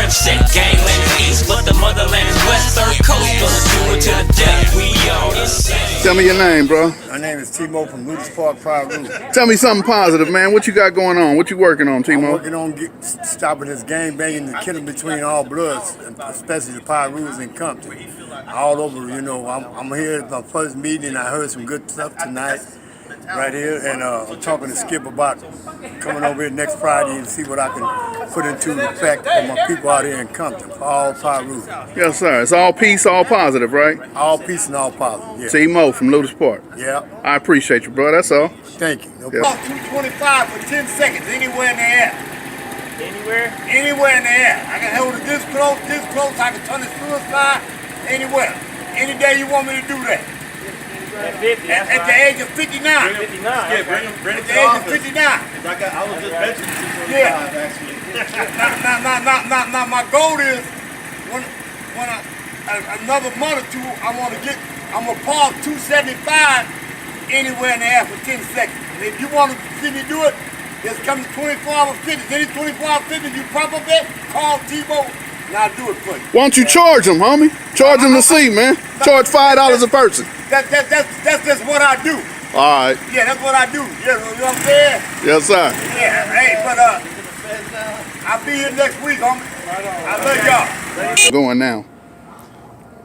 Set gangland is east, but the motherland is west. Third coast, gonna do it to the death. We all the same. Tell me your name, bro. My name is Timo from Lucas Park, Piru. Tell me something positive, man. What you got going on? What you working on, Timo? I'm working on stopping this gang banging and killing between all bloods, especially the Pirus and Compton. All over, you know. I'm here at my first meeting. I heard some good stuff tonight, right here, and I'm talking to Skip about coming over here next Friday and see what I can put into effect for my people out here in Compton, for all Piru. Yes, sir. It's all peace, all positive, right? All peace and all positive, yeah. Timo from Lucas Park. Yeah. I appreciate you, bro. That's all. Thank you. No Yeah. problem. 225 for 10 seconds, anywhere in the air. Anywhere? Anywhere in the air. I can hold it this close, I can turn it suicide, anywhere. Any day you want me to do that. At 50, At the age of 59. 59. Yeah, bring him At to the the age of office. 59. I was just mentioning 225 Yeah. actually. Now, my goal is when another month or two, I'm gonna pause 275 anywhere in the air for 10 seconds. And if you want to see me do it, just come to 24-hour fitness. Any 24-hour fitness you pop up at, call Tebow, and I'll do it for you. Why don't you charge them, homie? Charge them to see, man. Charge $5 a person. That's just what I do. All right. Yeah, that's what I do. Yeah, you know what I'm saying? Yes, sir. Yeah, hey, but I'll be here next week, homie. I love y'all. Going now.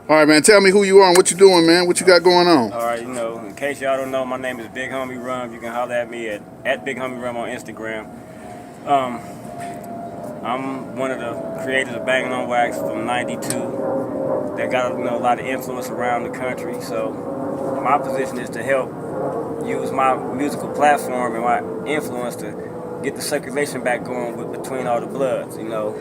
All right, man. Tell me who you are and what you doing, man. What you got going on? All right, you know, in case y'all don't know, my name is Big Homie Rum. You can holler at me at Big Homie Rum on Instagram. I'm one of the creators of Banging on Wax from '92. That got a lot of influence around the country. So my position is to help use my musical platform and my influence to get the circulation back going between all the bloods. You know,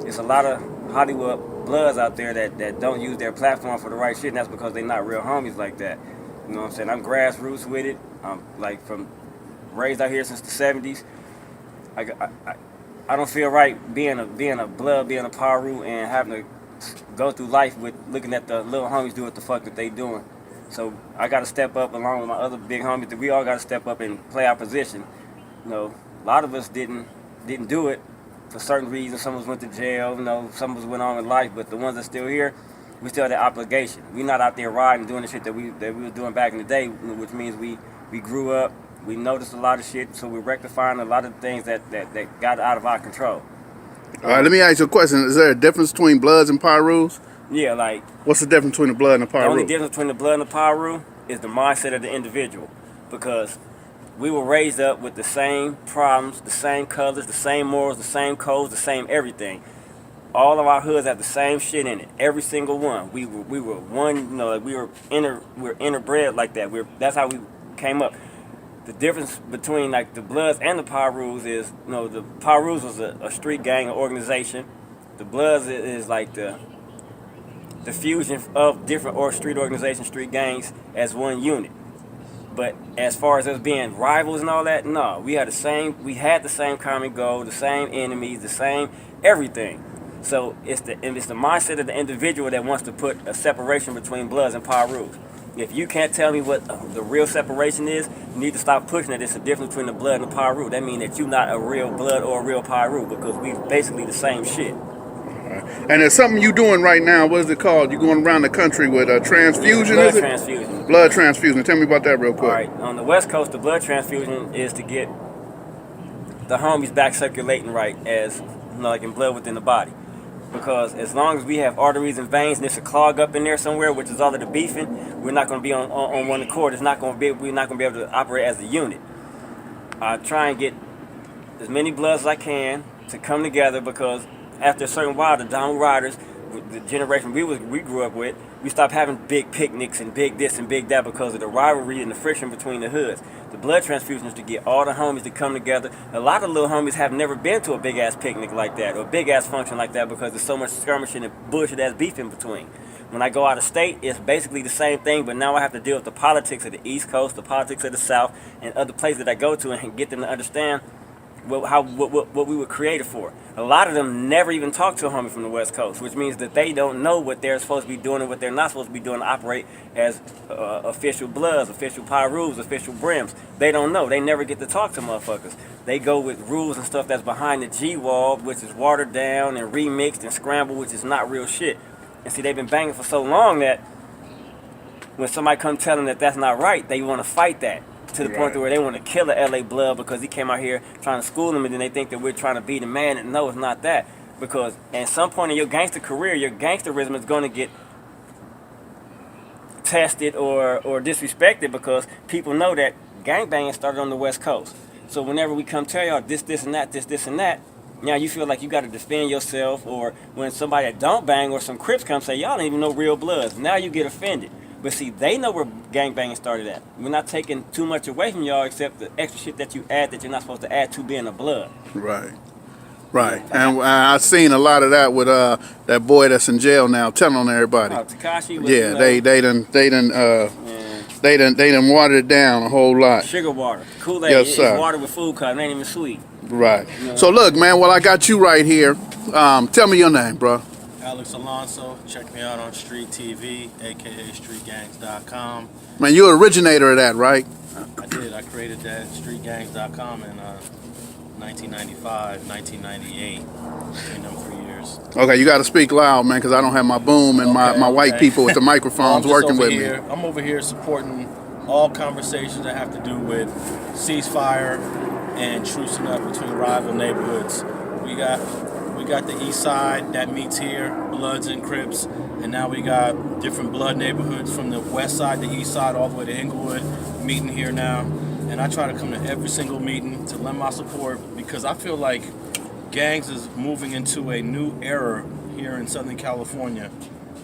it's a lot of Hollywood bloods out there that don't use their platform for the right shit, and that's because they're not real homies like that. You know what I'm saying? I'm grassroots with it. I'm like raised out here since the '70s. I don't feel right being a blood, being a Piru, and having to go through life with looking at the little homies do what the fuck that they doing. So I got to step up along with my other big homies. That we all got to step up and play our position. You know, a lot of us didn't do it for certain reasons. Some of us went to jail. You know, some of us went on in life. But the ones that still here, we still have that obligation. We not out there riding doing the shit that we were doing back in the day, which means we grew up. We noticed a lot of shit, so we're rectifying a lot of things that got out of our control. All right, let me ask you a question. Is there a difference between bloods and Pirus? Yeah, like... What's the difference between the blood and the Piru? The only difference between the blood and the Piru is the mindset of the individual. Because we were raised up with the same problems, the same colors, the same morals, the same codes, the same everything. All of our hoods have the same shit in it. Every single one. We were one, you know, like we were interbred like that. That's how we came up. The difference between like the Bloods and the Pirus is, you know, the Pirus was a street gang organization. The Bloods is like the fusion of different street organizations, street gangs as one unit. But as far as us being rivals and all that, no, we had the same common goal, the same enemies, the same everything. So it's the mindset of the individual that wants to put a separation between Bloods and Pirus. If you can't tell me what the real separation is, you need to stop pushing it. It's the difference between the blood and the Piru. That means that you're not a real blood or a real Piru, because we basically the same shit. And there's something you doing right now. What is it called? You're going around the country with a transfusion, blood is it? Transfusion. Blood transfusion. Tell me about that real quick. All right. On the West Coast, the blood transfusion is to get the homies back circulating right, as you know, like in blood within the body. Because as long as we have arteries and veins and there's a clog up in there somewhere, which is all of the beefing, we're not going to be on one accord. We're not going to be able to operate as a unit. I try and get as many bloods as I can to come together, because after a certain while, the down riders, the generation we grew up with, we stopped having big picnics and big this and big that because of the rivalry and the friction between the hoods. The blood transfusion is to get all the homies to come together. A lot of little homies have never been to a big ass picnic like that or a big ass function like that because there's so much skirmishing and bullshit ass beef in between. When I go out of state, it's basically the same thing, but now I have to deal with the politics of the East Coast, the politics of the South, and other places that I go to and get them to understand what we were created for. A lot of them never even talk to a homie from the West Coast, which means that they don't know what they're supposed to be doing and what they're not supposed to be doing to operate as official Bloods, official Pirus, official Brims. They don't know. They never get to talk to motherfuckers. They go with rules and stuff that's behind the G-wall, which is watered down and remixed and scrambled, which is not real shit. And see, they've been banging for so long that when somebody comes telling them that that's not right, they want to fight that. To the point where they want to kill a LA Blood because he came out here trying to school them, and then they think that we're trying to be the man. And no, it's not that. Because at some point in your gangster career, your gangsterism is going to get tested or disrespected because people know that gangbanging started on the West Coast. So whenever we come tell y'all this and that, now you feel like you got to defend yourself. Or when somebody that don't bang or some Crips come say, y'all don't even know real Bloods, now you get offended. But see, they know where gangbanging started at. We're not taking too much away from y'all except the extra shit that you add that you're not supposed to add to being a Blood. Right. Right. And I've seen a lot of that with that boy that's in jail now telling on everybody. Oh, Tekashi? Yeah, they done watered it down a whole lot. Sugar water. Kool-Aid. Yes, sir. It's water with food colour. It ain't even sweet. Right. So look, man, well, I got you right here. Tell me your name, bro. Alex Alonso. Check me out on Street TV, aka StreetGangs.com. Man, you're originator of that, right? I did. I created that StreetGangs.com in 1995, 1998. Between them 3 years. Okay, you got to speak loud, man, because I don't have my boom and my white people with the microphones working with me. I'm over here supporting all conversations that have to do with ceasefire and trucing up between rival neighborhoods. We got the east side that meets here, Bloods and Crips, and now we got different Blood neighborhoods from the west side, the east side, all the way to Inglewood, meeting here now. And I try to come to every single meeting to lend my support because I feel like gangs is moving into a new era here in Southern California.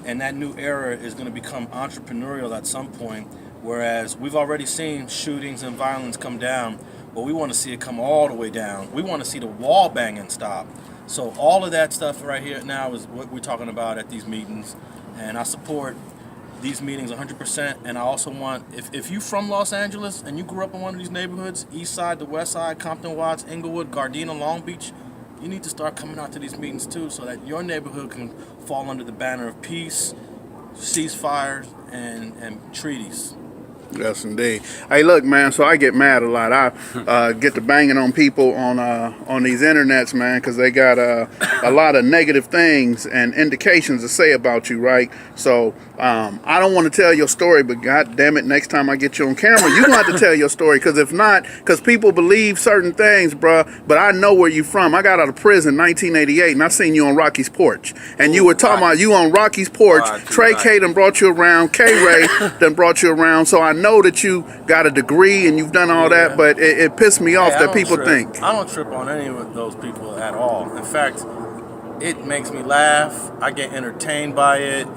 And that new era is going to become entrepreneurial at some point, whereas we've already seen shootings and violence come down, but we want to see it come all the way down. We want to see the wall banging stop. So all of that stuff right here now is what we're talking about at these meetings. And I support these meetings 100%. And I also want, if you're from Los Angeles and you grew up in one of these neighborhoods, East Side, the West Side, Compton Watts, Inglewood, Gardena, Long Beach, you need to start coming out to these meetings too so that your neighborhood can fall under the banner of peace, ceasefires, and treaties. Yes, indeed. Hey, look, man. So I get mad a lot. I get to banging on people on these internets, man, because they got a lot of negative things and indications to say about you, right? So I don't want to tell your story, but God damn it, next time I get you on camera, you gonna have to tell your story. Because if not, because people believe certain things, bruh. But I know where you from. I got out of prison in 1988, and I seen you on Rocky's porch, and you were talking about you on Rocky's porch. Trey K done brought you around. K Ray done brought you around. So I know that you got a degree and you've done all that, but it pissed me off that people think. I don't trip on any of those people at all. In fact, it makes me laugh. I get entertained by it.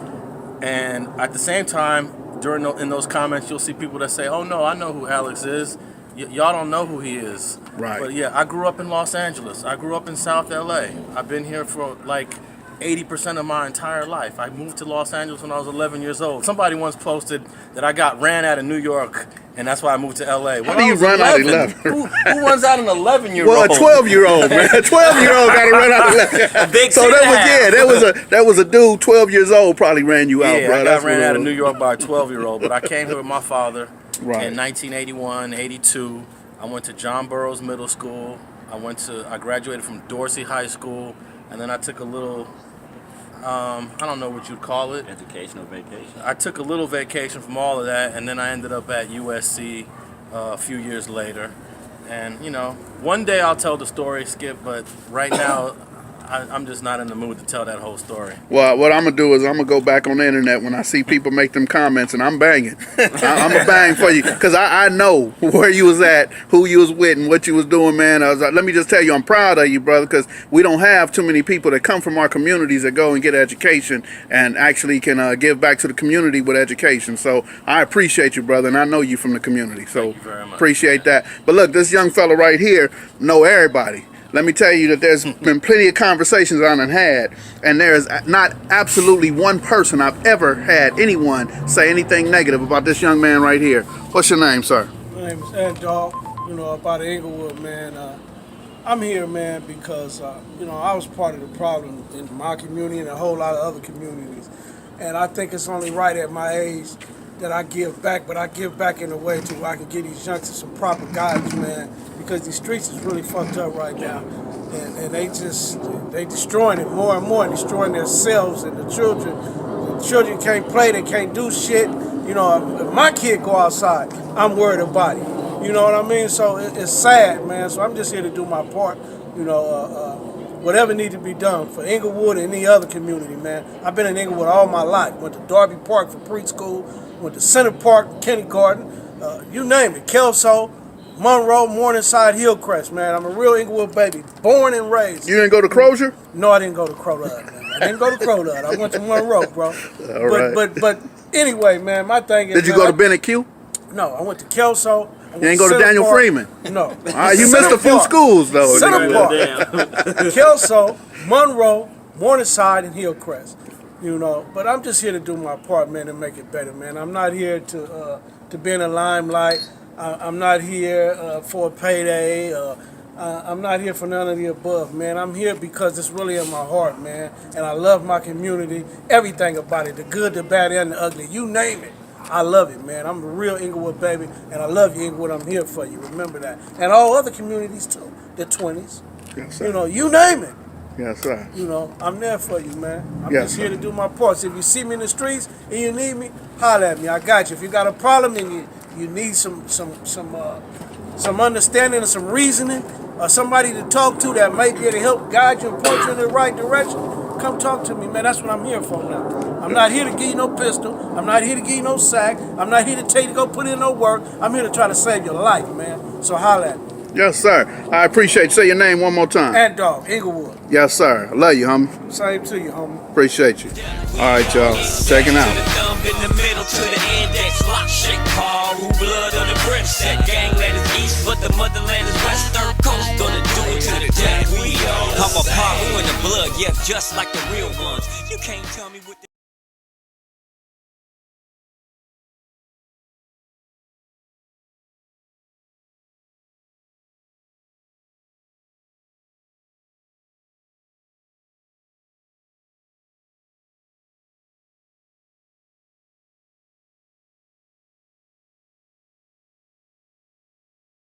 And at the same time, in those comments, you'll see people that say, oh no, I know who Alex is. Y'all don't know who he is. Right. But yeah, I grew up in Los Angeles. I grew up in South LA. I've been here for like 80% of my entire life. I moved to Los Angeles when I was 11 years old. Somebody once posted that I got ran out of New York, and that's why I moved to LA. How do you run out of 11? Who runs out an 11-year-old? Well, a 12-year-old, man. A 12-year-old got to run out of 11. A big so that was a dude, 12 years old, probably ran you out, bro. I got ran out of New York by a 12-year-old, but I came here with my father in 1981, 82. I went to John Burroughs Middle School. I graduated from Dorsey High School, and then I took a little, I don't know what you'd call it. Educational vacation. I took a little vacation from all of that, and then I ended up at USC a few years later. And, you know, one day I'll tell the story, Skip, but right now I'm just not in the mood to tell that whole story. Well, what I'm going to do is I'm going to go back on the internet when I see people make them comments, and I'm banging. I'm going to bang for you because I know where you was at, who you was with, and what you was doing, man. I was like, let me just tell you, I'm proud of you, brother, because we don't have too many people that come from our communities that go and get education and actually can give back to the community with education. So I appreciate you, brother, and I know you from the community. So thank you very much. Appreciate that. But look, this young fella right here know everybody. Let me tell you that there's been plenty of conversations I done had, and there's not absolutely one person I've ever had anyone say anything negative about this young man right here. What's your name, sir? My name is Ed Dog, up out of Inglewood, man. I'm here, man, because you know, I was part of the problem in my community and a whole lot of other communities, and I think it's only right at my age that I give back, but I give back in a way to where I can give these youngsters some proper guidance, man, because these streets is really fucked up right now, and they destroying it more and more, and destroying themselves and the children. The children can't play, they can't do shit. You know, if my kid go outside, I'm worried about it. You know what I mean? So it's sad, man. So I'm just here to do my part. You know, whatever needs to be done for Inglewood and any other community, man. I've been in Inglewood all my life. Went to Darby Park for preschool. Went to Center Park, kindergarten. You name it. Kelso, Monroe, Morningside, Hillcrest, man. I'm a real Inglewood baby. Born and raised. You didn't go to Crozier? No, I didn't go to Crowlud, man. I didn't go to Crowlud. I went to Monroe, bro. All right. But anyway, man, my thing is... Did you go to Bennett Q? No, I went to Kelso. You ain't go to Daniel Park. Freeman? No. You missed a few schools, though. Center Park. Kelso, Monroe, Morningside, and Hillcrest. You know, but I'm just here to do my part, man, and make it better, man. I'm not here to be in the limelight. I'm not here for a payday. I'm not here for none of the above, man. I'm here because it's really in my heart, man. And I love my community, everything about it, the good, the bad, and the ugly. You name it. I love it, man. I'm a real Inglewood baby, and I love you, Inglewood. I'm here for you. Remember that. And all other communities, too. The 20s. Yes, sir. You know, you name it. Yes, sir. You know, I'm there for you, man. I'm Yes, just here sir. to do my part. So if you see me in the streets and you need me, holler at me. I got you. If you got a problem and you need some understanding and some reasoning, or somebody to talk to that might be able to help guide you and point you in the right direction, come talk to me, man. That's what I'm here for now. I'm not here to give you no pistol. I'm not here to give you no sack. I'm not here to tell you to go put in no work. I'm here to try to save your life, man. So holler at me. Yes, sir. I appreciate you. Say your name one more time. And dog, Inglewood. Yes, sir. I love you, homie. Same to you, homie. Appreciate you. All right, y'all. Checking out. To the thumb in the middle to the index. Lock, shake, Paru, blood on the brim set. Gangland is east, but the motherland is west. Third coast, gonna do it to the death. We all I'm a Paru in the blood, yeah, just like the real ones. You can't tell me what the